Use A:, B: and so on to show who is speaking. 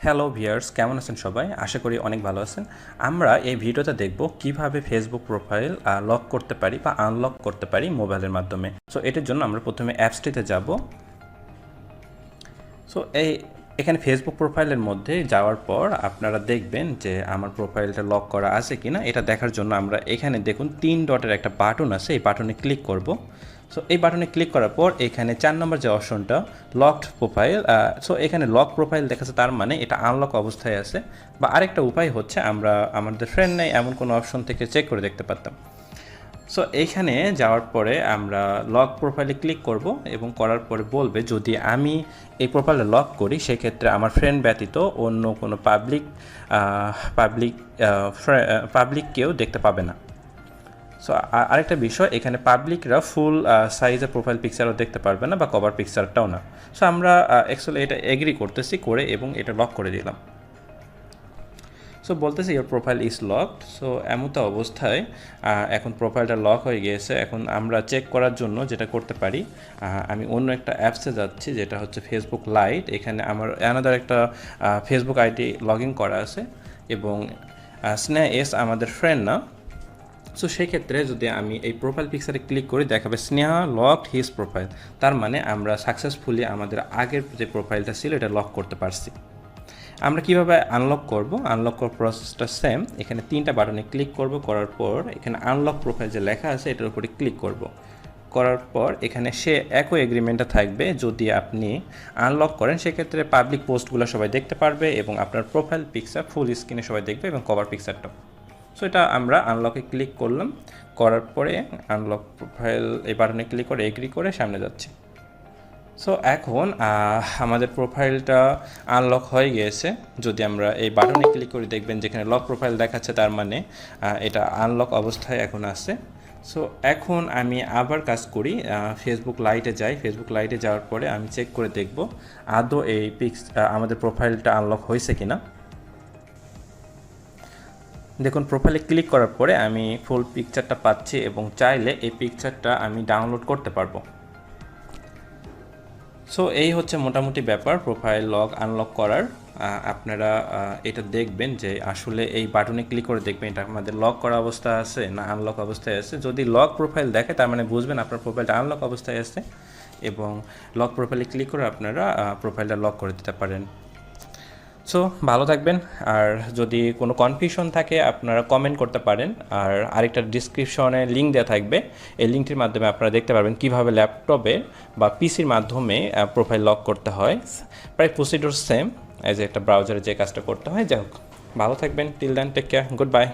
A: Hello viewers, কেমন আছেন সবাই? আশা করি অনেক ভালো আছেন। আমরা এই ভিডিওতে দেখব কিভাবে ফেসবুক প্রোফাইল লক করতে পারি বা আনলক করতে পারি মোবাইলের মাধ্যমে। সো এটার জন্য আমরা প্রথমে অ্যাপসটিতে যাব। সো এখানে ফেসবুক প্রোফাইলের মধ্যে যাওয়ার পর আপনারা দেখবেন যে আমার প্রোফাইলটা লক করা আছে কিনা। এটা দেখার জন্য আমরা এখানে দেখুন 3 ডটের একটা বাটন আছে, এই বাটনে ক্লিক করব। সো এই বাটনে ক্লিক করার পর এখানে 4 নম্বর যে অপশনটা লকড প্রোফাইল, সো এখানে লক প্রোফাইল দেখাচ্ছে, তার মানে এটা আনলক অবস্থায় আছে। বা আরেকটা উপায় হচ্ছে আমরা আমাদের ফ্রেন্ড নেই এমন কোনো অপশন থেকে চেক করে দেখতে পারতাম। সো এইখানে যাওয়ার পরে আমরা লক প্রোফাইলে ক্লিক করব এবং করার পরে বলবে যদি আমি এই প্রোফাইলে লক করি সেক্ষেত্রে আমার ফ্রেন্ড ব্যতীত অন্য কোনো পাবলিক কেউ দেখতে পাবে না। সো আরেকটা বিষয়, এখানে পাবলিকরা ফুল সাইজের প্রোফাইল পিকচারও দেখতে পারবে না বা কভার পিকচারটাও না। সো আমরা অ্যাকচুয়ালি এটা এগ্রি করতেছি করে এবং এটা লক করে দিলাম। সো বলতেছে your profile is locked. So এমতো অবস্থায় এখন প্রোফাইলটা লক হয়ে গিয়েছে। এখন আমরা চেক করার জন্য যেটা করতে পারি, আমি অন্য একটা অ্যাপসে যাচ্ছি যেটা হচ্ছে ফেসবুক লাইট। এখানে আমার অ্যানাদার একটা ফেসবুক আইডি লগ ইন করা আছে এবং স্নেহা এস আমাদের ফ্রেন্ড না। সো সেক্ষেত্রে যদি আমি এই প্রোফাইল পিকচারে ক্লিক করি দেখাবে স্নেহা লকড হিজ প্রোফাইল, তার মানে আমরা সাকসেসফুলি আমাদের আগের যে প্রোফাইলটা ছিল এটা লক করতে পারছি। আমরা কিভাবে আনলক করব? আনলক করার প্রসেসটা সেম। এখানে 3টা বাটনে ক্লিক করব, করার পর এখানে আনলক প্রোফাইল যে লেখা আছে এটার উপরে ক্লিক করব। করার পর এখানে সে একই এগ্রিমেন্টটা থাকবে, যদি আপনি আনলক করেন সেক্ষেত্রে পাবলিক পোস্টগুলো সবাই দেখতে পারবে এবং আপনার প্রোফাইল পিকচার ফুল স্ক্রিনে সবাই দেখবে এবং কভার পিকচারটাও। সো এটা আমরা আনলকে ক্লিক করলাম, করার পরে আনলক প্রোফাইল এই বাটনে ক্লিক করে এগ্রি করে সামনে যাচ্ছি। সো এখন আমাদের প্রোফাইলটা আনলক হয়ে গিয়েছে। যদি আমরা এই বাটনে ক্লিক করি দেখবেন যেখানে লক প্রোফাইল দেখাচ্ছে, তার মানে এটা আনলক অবস্থায় এখন আছে। সো এখন আমি আবার কাজ করি, ফেসবুক লাইটে যাই। ফেসবুক লাইটে যাওয়ার পরে আমি চেক করে দেখব আদৌ এই আমাদের প্রোফাইলটা আনলক হয়েছে কিনা। দেখুন প্রোফাইলে ক্লিক করার পরে আমি ফুল পিকচারটা পাচ্ছি এবং চাইলে এই পিকচারটা আমি ডাউনলোড করতে পারবো। সো এই হচ্ছে মোটামুটি ব্যাপার প্রোফাইল লক আনলক করার। আপনারা এটা দেখবেন যে আসলে এই বাটনে ক্লিক করে দেখবেন এটা আমাদের লক করা অবস্থা আছে না আনলক অবস্থায় আছে। যদি লক প্রোফাইল দেখে তার মানে বুঝবেন আপনার প্রোফাইলটা আনলক অবস্থায় আছে এবং লক প্রোফাইলে ক্লিক করে আপনারা প্রোফাইলটা লক করে দিতে পারেন। সো ভালো থাকবেন, আর যদি কোনো কনফিউশন থাকে আপনারা কমেন্ট করতে পারেন। আর আরেকটা ডিসক্রিপশনে লিঙ্ক দেওয়া থাকবে, এই লিঙ্কটির মাধ্যমে আপনারা দেখতে পারবেন কীভাবে ল্যাপটপে বা পিসির মাধ্যমে প্রোফাইল লক করতে হয়। প্রায় প্রসিডিউর সেম অ্যাজ একটা ব্রাউজারে যে কাজটা করতে হয়। যাই হোক, ভালো থাকবেন। Till then, take care, good by.